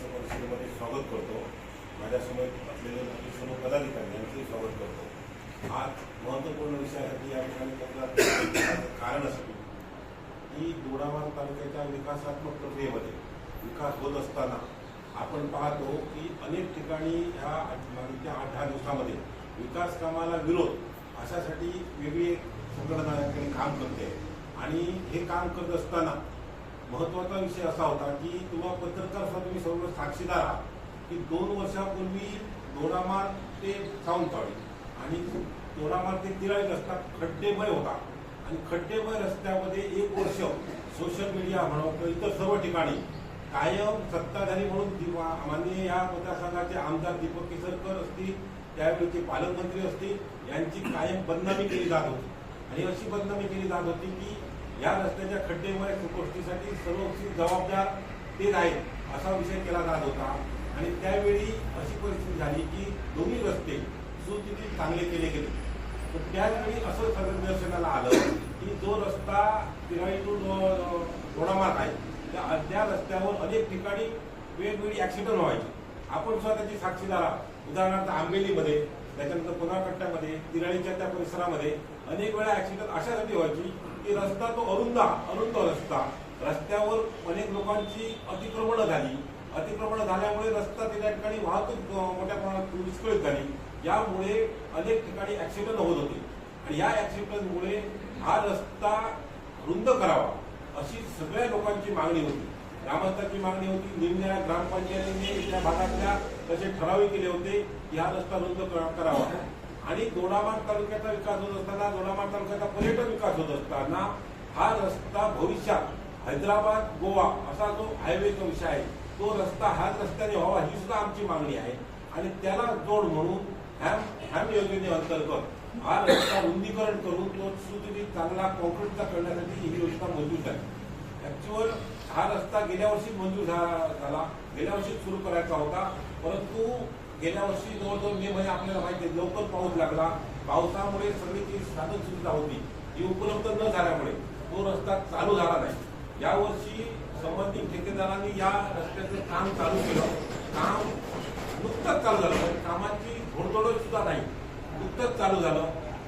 परिषदेमध्ये स्वागत करतो. माझ्यासमोर असलेले सर्व पदाधिकारी यांचंही स्वागत करतो. आज महत्त्वपूर्ण विषयासाठी या ठिकाणी कारण असते की दोडामार्ग तालुक्याच्या विकासात्मक प्रक्रियेमध्ये विकास होत असताना आपण पाहतो की अनेक ठिकाणी ह्या मागील 8-10 दिवसामध्ये विकास कामाला विरोध अशासाठी वेगळी संघटना काम करते आणि हे काम करत असताना महत्त्वाचा विषय असा होता की तुम्हाला पत्रकार सुद्धा तुम्ही सर्व साक्षीदार आहात की 2 वर्षापूर्वी दोडामार्ग ते सावंतवाडी आणि दोडामार्ग ते तिराळी रस्ता खड्डेमय होता आणि खड्डेमय रस्त्यामध्ये 1 वर्ष सोशल मीडिया म्हणा किंवा इतर सर्व ठिकाणी कायम सत्ताधारी म्हणून माननीय या मतदारसंघाचे आमदार दीपक केसरकर असतील, त्यावेळीचे पालकमंत्री असतील, यांची कायम बदनामी केली जात होती आणि अशी बदनामी केली जात होती की या रस्त्याच्या खड्डेमय गोष्टीसाठी सर्वोच्च जबाबदार तेच आहेत असा विषय केला जात होता. आणि त्यावेळी अशी परिस्थिती झाली की दोन्ही रस्ते सुस्थितीत चांगले केले गेले. तर त्यावेळी असं सगळं निदर्शनाला आलं की जो रस्ता तिराळी टू दोडामार्ग आहे त्या रस्त्यावर अनेक ठिकाणी वेगवेगळी ऍक्सिडेंट व्हायचे. आपण स्वतःची साक्षीदार आहात. उदाहरणार्थ आंबेलीमध्ये, त्याच्यानंतर पुनाकट्ट्यामध्ये, तिराळीच्या त्या परिसरामध्ये अनेक वेळा ऍक्सिडेंट अशासाठी व्हायची की रस्ता तो अरुंद रस्ता, रस्त्यावर अनेक लोकांची अतिक्रमणं झाली. अतिक्रमण झाल्यामुळे रस्ता त्या ठिकाणी वाहतूक मोठ्या प्रमाणात विस्कळीत झाली. यामुळे अनेक ठिकाणी ऍक्सिडेंट होत होते आणि या ऍक्सिडेंटमुळे हा रस्ता रुंद करावा अशी सगळ्या लोकांची मागणी होती. ग्रामस्थांची मागणी होती. निम्या ग्रामपंचायतीने त्या भागातल्या तसे ठराव केले होते की हा रस्ता रुंद करावा. आणि दोडामार्ग तालुक्याचा विकास होत असताना, दोडामार्ग तालुक्याचा पर्यटन विकास होत असताना हा रस्ता भविष्यात हैदराबाद गोवा असा जो हायवेचा विषय आहे तो रस्ता ह्याच रस्त्याने व्हावा ही सुद्धा आमची मागणी आहे. आणि त्याला जोड म्हणून हॅम योजनेअंतर्गत हा रस्ता रुंदीकरण करून तो सुस्थितीत चांगला कॉन्क्रीटचा करण्यासाठी ही योजना मंजूर झाली. ऍक्च्युअल हा रस्ता गेल्या वर्षी मंजूर झाला, गेल्या वर्षी सुरू करायचा होता, परंतु गेल्या वर्षी जवळजवळ मे महिने आपल्याला माहिती आहे लवकर पाऊस लागला. पावसामुळे सगळी जी साधन सुविधा होती ती उपलब्ध न झाल्यामुळे तो रस्ता चालू झाला नाही. यावर्षी संबंधित ठेकेदारांनी या रस्त्याचं काम चालू केलं. काम नुकतंच चालू झालं, कामाची घोडदौड सुद्धा नाही, नुकतंच चालू झालं.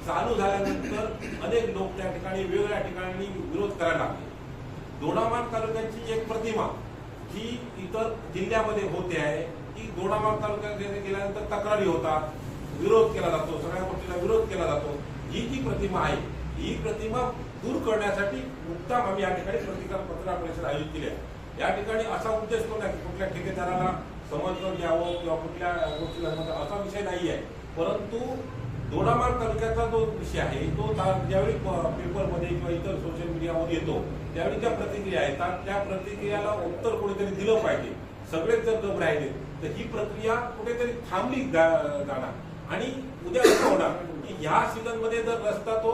चालू झाल्यानंतर अनेक लोक त्या ठिकाणी वेगवेगळ्या ठिकाणी विरोध करायला लागले. दोडामार्ग तालुक्याची एक प्रतिमा जी इतर जिल्ह्यामध्ये होते आहे की दोडामार्ग तालुक्यात गेल्यानंतर तक्रारी होतात, विरोध केला जातो, सगळ्या गोष्टीला विरोध केला जातो. ही जी प्रतिमा आहे ही प्रतिमा दूर करण्यासाठी मुक्काम आम्ही या ठिकाणी पत्रकार परिषद आयोजित केली आहे. या ठिकाणी असा उद्देश तो नाही की कुठल्या ठेकेदाराला समर्थन द्यावं किंवा कुठल्या गोष्टीला असा विषय नाही आहे. परंतु दोडामार्ग तालुक्याचा जो विषय आहे तो ज्यावेळी पेपरमध्ये किंवा इतर सोशल मीडियामध्ये येतो त्यावेळी ज्या प्रतिक्रिया येतात त्या प्रतिक्रियाला उत्तर कोणीतरी दिलं पाहिजे. सगळेच जर गप राहिले तर ही प्रक्रिया कुठेतरी थांबली जाणार. आणि उद्या असं होणार की ह्या सीझनमध्ये जर रस्ता तो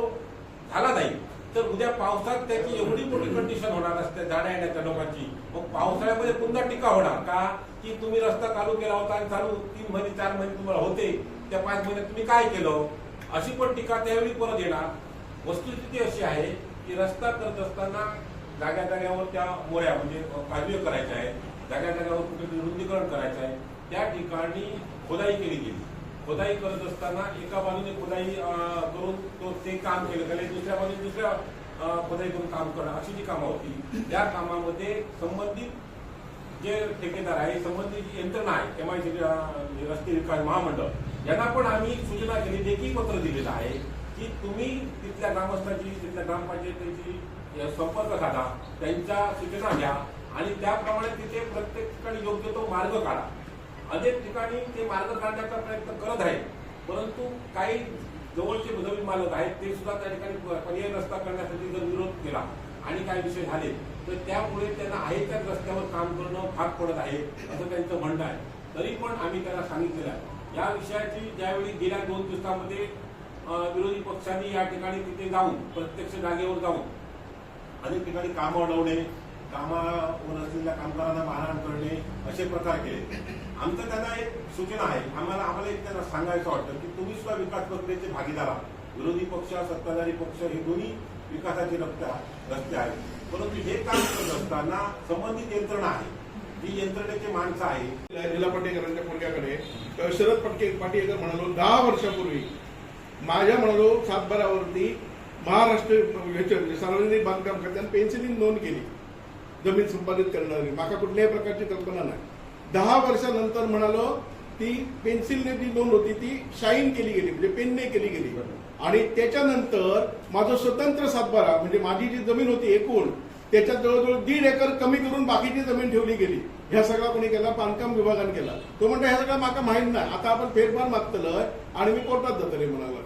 झाला नाही तर उद्या पावसात त्याची एवढी मोठी कंडिशन होणार असते जाण्या येण्याच्या लोकांची. मग पावसाळ्यामध्ये पुन्हा टीका होणार का की तुम्ही रस्ता चालू केला होता आणि चालू 3 महिने 4 महिने तुम्हाला होते, त्या 5 महिन्यात तुम्ही काय केलं, अशी पण टीका त्यावेळी परत येणार. वस्तुस्थिती अशी आहे की रस्ता करत असताना जाग्या जाग्यावर त्या मोऱ्या म्हणजे काजवे करायच्या आहेत, जाग्या जाग्यावर कुठे रुंदीकरण करायचं आहे, त्या ठिकाणी खोदाई केली गेली. खोदाई करत असताना एका बाजूने खोदाई करून ते काम केलं गेले, दुसऱ्या बाजूने दुसऱ्या खोदाई करून काम करणं अशी जी कामं होती त्या कामामध्ये संबंधित जे ठेकेदार आहे, संबंधित यंत्रणा आहे, MIDC रस्ते विकास महामंडळ यांना पण आम्ही सूचना केली, लेखी पत्र दिलेलं आहे की तुम्ही तिथल्या ग्रामस्थांची, तिथल्या ग्रामपंचायतीची संपर्क साधा, त्यांच्या सूचना घ्या आणि त्याप्रमाणे तिथे प्रत्येक ठिकाणी योग्य तो मार्ग काढा. अनेक ठिकाणी ते मार्ग काढण्याचा प्रयत्न करत आहेत, परंतु काही जवळचे जमीन मालक आहेत ते सुद्धा त्या ठिकाणी पर्यायी रस्ता करण्यासाठी जर विरोध केला आणि काही विषय झाले तर त्यामुळे त्यांना आहे त्याच रस्त्यावर काम करणं भाग पडत आहे असं त्यांचं म्हणणं आहे. तरी पण आम्ही त्यांना सांगितलेलं आहे या विषयाची. ज्यावेळी गेल्या 2 दिवसामध्ये विरोधी पक्षांनी या ठिकाणी तिथे जाऊन प्रत्यक्ष जागेवर जाऊन अनेक ठिकाणी कामं अडवणे, कामावर असलेल्या कामगारांना मारहाण करणे असे प्रकार केले. आमचं त्यांना एक सूचना आहे, आम्हाला एक त्यांना सांगायचं वाटतं की तुम्ही सुद्धा विकास प्रक्रियेचे भागीदार आहात. विरोधी पक्ष, सत्ताधारी पक्ष हे दोन्ही विकासाचे रस्ते आहेत, परंतु हे काम करत असताना संबंधित यंत्रणा आहे जी यंत्रणेची माणसं आहेत. लीला पाटेकरांच्या पोरग्याकडे शरद पाटेकर म्हणालो 10 वर्षापूर्वी माझ्या म्हणालो सातबारावरती महाराष्ट्र सार्वजनिक बांधकाम खात्याने पेन्सिलिंग नोंद केली जमीन संपादित करणारी. माका कुठल्याही प्रकारची कल्पना नाही. 10 वर्षानंतर म्हणालो ती पेन्सिलने जी नोंद होती ती शाईन केली गेली म्हणजे पेनने केली गेली आणि त्याच्यानंतर माझं स्वतंत्र सातबारा म्हणजे माझी जी जमीन होती एकूण त्याच्यात जवळजवळ 1.5 एकर कमी करून बाकीची जमीन ठेवली गेली. ह्या सगळा कोणी केला? बांधकाम विभागाने केला. तो म्हणतो ह्या सगळं माका माहित नाही, आता आपण फेरफार मागतलंय आणि मी कोर्टात जातो रे म्हणाला.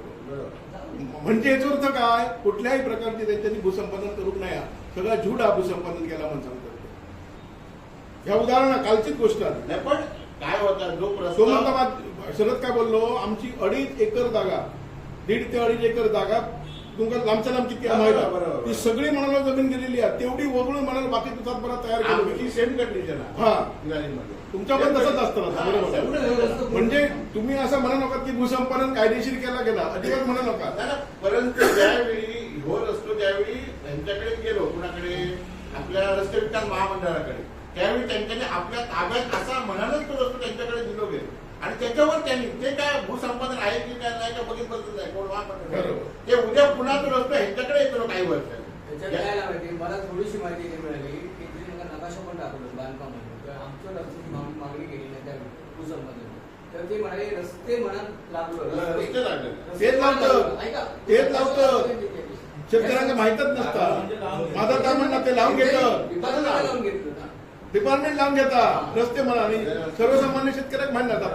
म्हणजे याचा अर्थ काय? कुठल्याही प्रकारची त्यांच्यानी भूसंपादन करू नये, सगळा झूड हा भूसंपादन केला म्हणून सांगतो. ह्या उदाहरण कालचीच गोष्ट आहे. पण काय होता जो तो म्हणता शरद काय बोललो आमची 2.5 एकर जागा 1.5 ते 2.5 एकर जागा तुमका लांबच्या लांब किती माहिती ती सगळी म्हणाला जमीन गेलेली आहे. तेवढी वगळून म्हणाला बाकी तुझा बरा तयार केली सेम कंडिशन हा तुमच्या पण तसंच असतं ना. बरोबर. म्हणजे तुम्ही असं म्हणा नका की भूसंपादन कायदेशीर केला गेला, अजिबात म्हणा नका. परंतु ज्यावेळी होत असतो त्यावेळी त्यांच्याकडे गेलो कुणाकडे आपल्या रस्ते विकास महामंडळाकडे त्यावेळी त्यांच्याने आपल्या ताब्यात असा म्हणालाच तो रस्तो त्यांच्याकडे दिलो गेलो आणि त्याच्यावर त्यांनी ते काय भूसंपादन आहे की काय नाही का बघितलं आहे कोण महामंडळ ते उद्या पुन्हा तो रस्तो ह्यांच्याकडे येतो काही वर्ष. त्याच्यात काय माहिती मला थोडीशी माहिती मिळाली की तुम्ही नकाशा पण टाकलं बांधकामामध्ये आमच्या रस्त्याची मागणी केली नाही त्या भूसंपादन तर ते म्हणाले रस्ते म्हणत लागलो रस्ते लागले तेच लावतं तेच लावतं शेतकऱ्यांना माहितच नसतं. माझं काय म्हणणं ते लावून घेतं डिपार्टमेंट लावून घेता रस्ते म्हणा आणि सर्वसामान्य शेतकऱ्याक माहिती नसतात.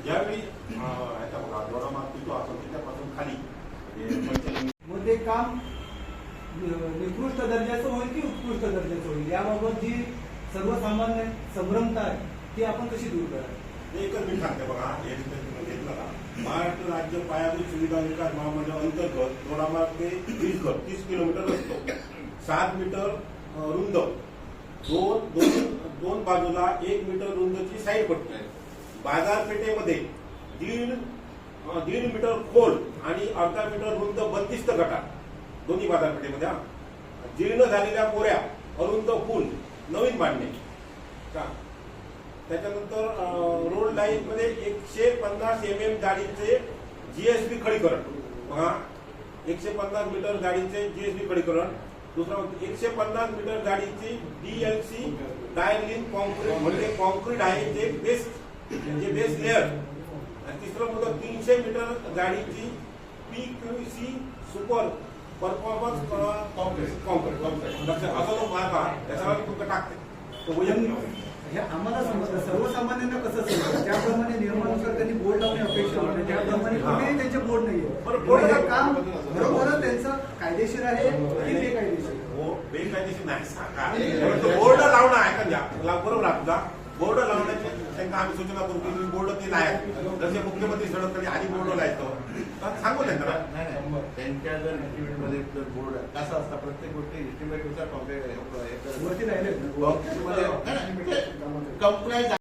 ज्यावेळी त्यापासून खाली मग ते काम निकृष्ट दर्जाचं होईल की उत्कृष्ट दर्जाचं होईल याबाबत जी सर्वसामान्य संभ्रमता आहे ती आपण कशी दूर करायची? एकच मी सांगते बघा, हे घेतलं का महाराष्ट्र राज्य पायाभूत सुविधा विकास महामंडळ अंतर्गत दोडामार्ग ते 30 किलोमीटर असतो. 7 मीटर रुंद दोन बाजूला 1 मीटर रुंदची साईड पट्टी आहे. बाजारपेठेमध्ये 1.5 मीटर खोल आणि 1/2 मीटर रुंद बंदिस्त गटार दोन्ही बाजारपेठेमध्ये. जीर्ण झालेल्या मोऱ्या अरुंद पूल नवीन बांधणे का. त्याच्यानंतर रोड लाईन मध्ये 150 mm जाडीचे जीएसबी खडीकरण बघा. 150 मीटर जाडीचे जीएसबी खडीकरण. दुसरा 150 मीटर जाडीची डीएलसी डायलिन कॉन्क्रीट म्हणजे कॉन्क्रीट आहे जे बेस लेअर. आणि तिसरं मुलं 300 मीटर जाडीची PQC सुपर परफॉर्मन्स कॉन्क्रीट असं तो मार्ग आहे. त्याच्यावर तुमचं टाकते तो वजन हे आम्हाला समजतं सर्वसामान्यांना कसं समजतं ज्याप्रमाणे नियमानुसार त्यांनी बोर्ड लावणे अपेक्षित होते त्याप्रमाणे कुठेही त्यांचे बोर्ड नाहीये. काम बरोबरच त्यांचं कायदेशीर आहे की बेकायदेशीर? बेकायदेशीर नाही सांगा. बोर्ड लावणं आहे का बरोबर आपला बोर्ड लावण्याची त्यांना आम्ही सूचना करू की बोर्ड ते नाही जसे मुख्यमंत्री सडक कधी आधी बोर्ड लायचं सांगू त्यांना. त्यांच्या जर एस्टिमेटमध्ये जर बोर्ड कसं असतं प्रत्येक गोष्टी एस्टिमेटनुसार कंप्लेंट वरती राहिले कंपन्या